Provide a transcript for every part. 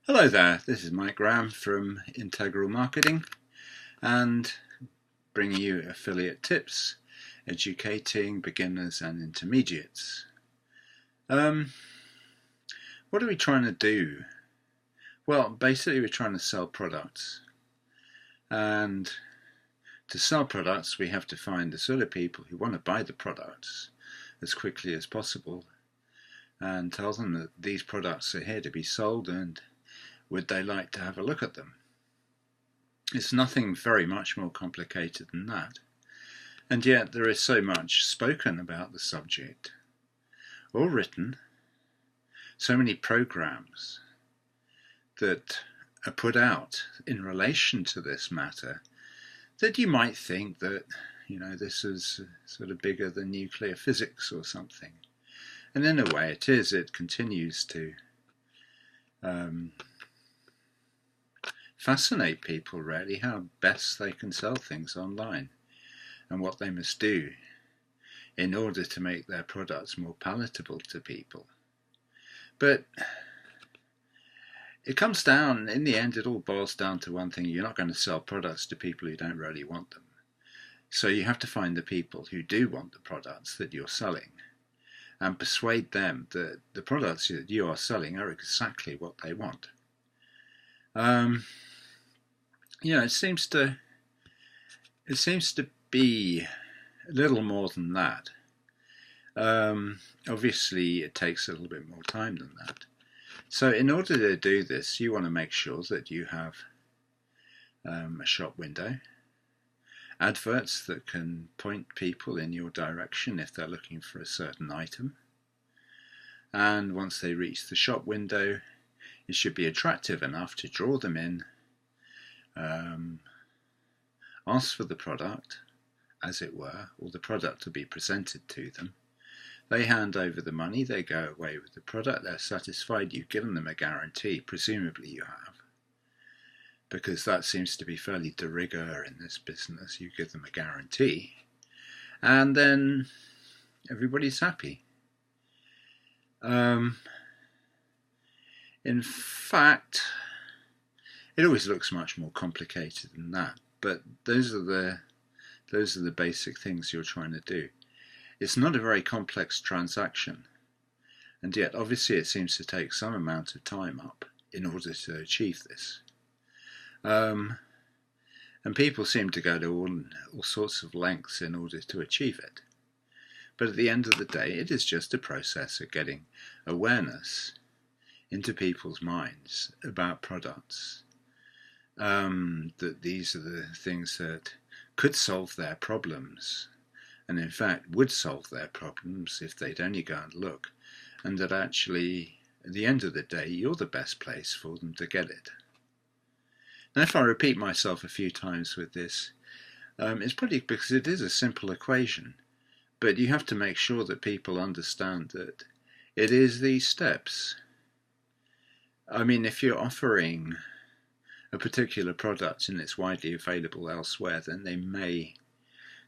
Hello there, this is Mike Graham from Integral Marketing and bringing you affiliate tips, educating beginners and intermediates. What are we trying to do? Well, basically we're trying to sell products, and to sell products we have to find the sort of people who want to buy the products as quickly as possible and tell them that these products are here to be sold and would they like to have a look at them. It's nothing very much more complicated than that, and yet there is so much spoken about the subject, or written, so many programs that are put out in relation to this matter that you might think that, this is sort of bigger than nuclear physics or something. And in a way it is. It continues to fascinate people, really, how best they can sell things online and what they must do in order to make their products more palatable to people. But it comes down, in the end, it all boils down to one thing: you're not going to sell products to people who don't really want them. So you have to find the people who do want the products that you're selling and persuade them that the products that you are selling are exactly what they want. It seems to be a little more than that. Obviously, it takes a little bit more time than that. So in order to do this, you want to make sure that you have a shop window, adverts that can point people in your direction if they're looking for a certain item, and once they reach the shop window, it should be attractive enough to draw them in, ask for the product, as it were, or the product to be presented to them. They hand over the money, they go away with the product, they're satisfied, you've given them a guarantee, presumably you have, because that seems to be fairly de rigueur in this business. You give them a guarantee, and then everybody's happy. In fact, it always looks much more complicated than that, but those are the basic things you're trying to do. It's not a very complex transaction, and yet obviously it seems to take some amount of time up in order to achieve this. And people seem to go to all sorts of lengths in order to achieve it. But at the end of the day, it is just a process of getting awareness into people's minds about products, that these are the things that could solve their problems, and in fact would solve their problems if they'd only go and look, and that actually at the end of the day you're the best place for them to get it. Now, if I repeat myself a few times with this, it's probably because it is a simple equation, but you have to make sure that people understand that it is these steps. I mean, if you're offering a particular product and it's widely available elsewhere, then they may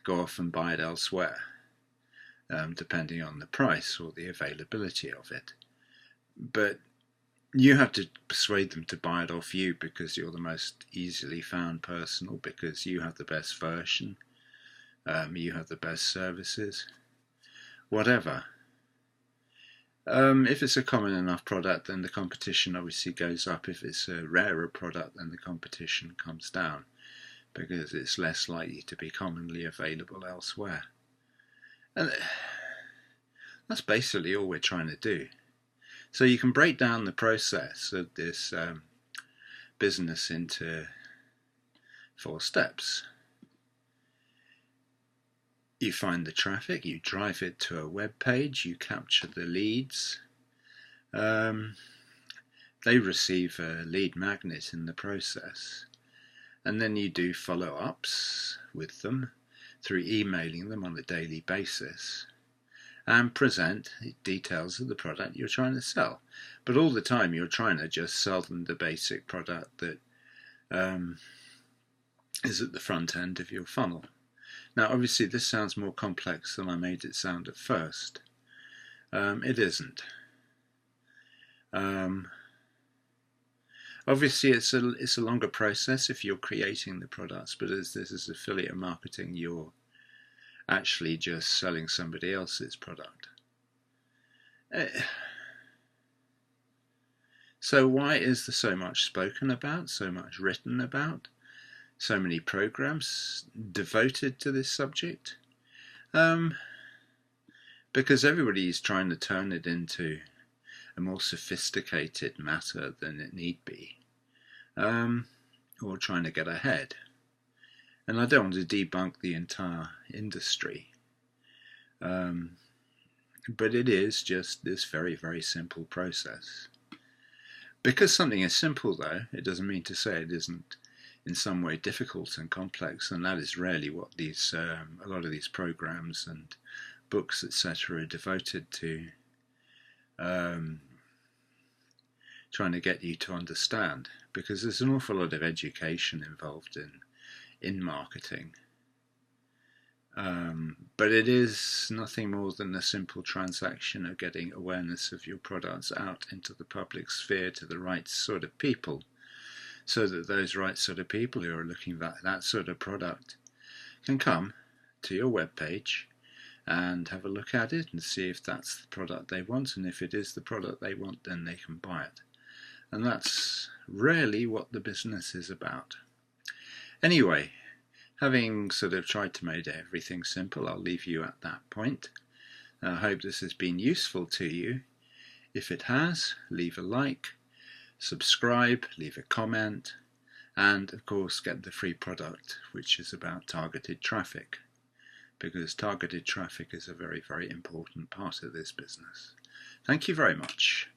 go off and buy it elsewhere, depending on the price or the availability of it. But you have to persuade them to buy it off you because you're the most easily found person, or because you have the best version, you have the best services, whatever. If it's a common enough product, then the competition obviously goes up. If it's a rarer product, then the competition comes down, because it's less likely to be commonly available elsewhere. And that's basically all we're trying to do. So you can break down the process of this business into 4 steps. You find the traffic, you drive it to a web page, you capture the leads. They receive a lead magnet in the process. And then you do follow-ups with them through emailing them on a daily basis and present details of the product you're trying to sell. But all the time you're trying to just sell them the basic product that is at the front end of your funnel. Now obviously this sounds more complex than I made it sound at first. It isn't. Obviously, it's a longer process if you're creating the products, but as this is affiliate marketing, you're actually just selling somebody else's product. So why is there so much spoken about, so much written about, so many programs devoted to this subject? Because everybody's trying to turn it into a more sophisticated matter than it need be, or trying to get ahead. And I don't want to debunk the entire industry, but it is just this very, very simple process. Because something is simple, though, it doesn't mean to say it isn't in some way difficult and complex, and that is rarely what these a lot of these programs and books, etc., are devoted to, trying to get you to understand, because there's an awful lot of education involved in marketing. But it is nothing more than a simple transaction of getting awareness of your products out into the public sphere to the right sort of people, so that those right sort of people who are looking at that sort of product can come to your webpage and have a look at it and see if that's the product they want, and if it is the product they want, then they can buy it. And that's really what the business is about. Anyway, having sort of tried to make everything simple, I'll leave you at that point. I hope this has been useful to you. If it has, leave a like, subscribe, leave a comment, and of course get the free product, which is about targeted traffic, because targeted traffic is a very, very important part of this business. Thank you very much.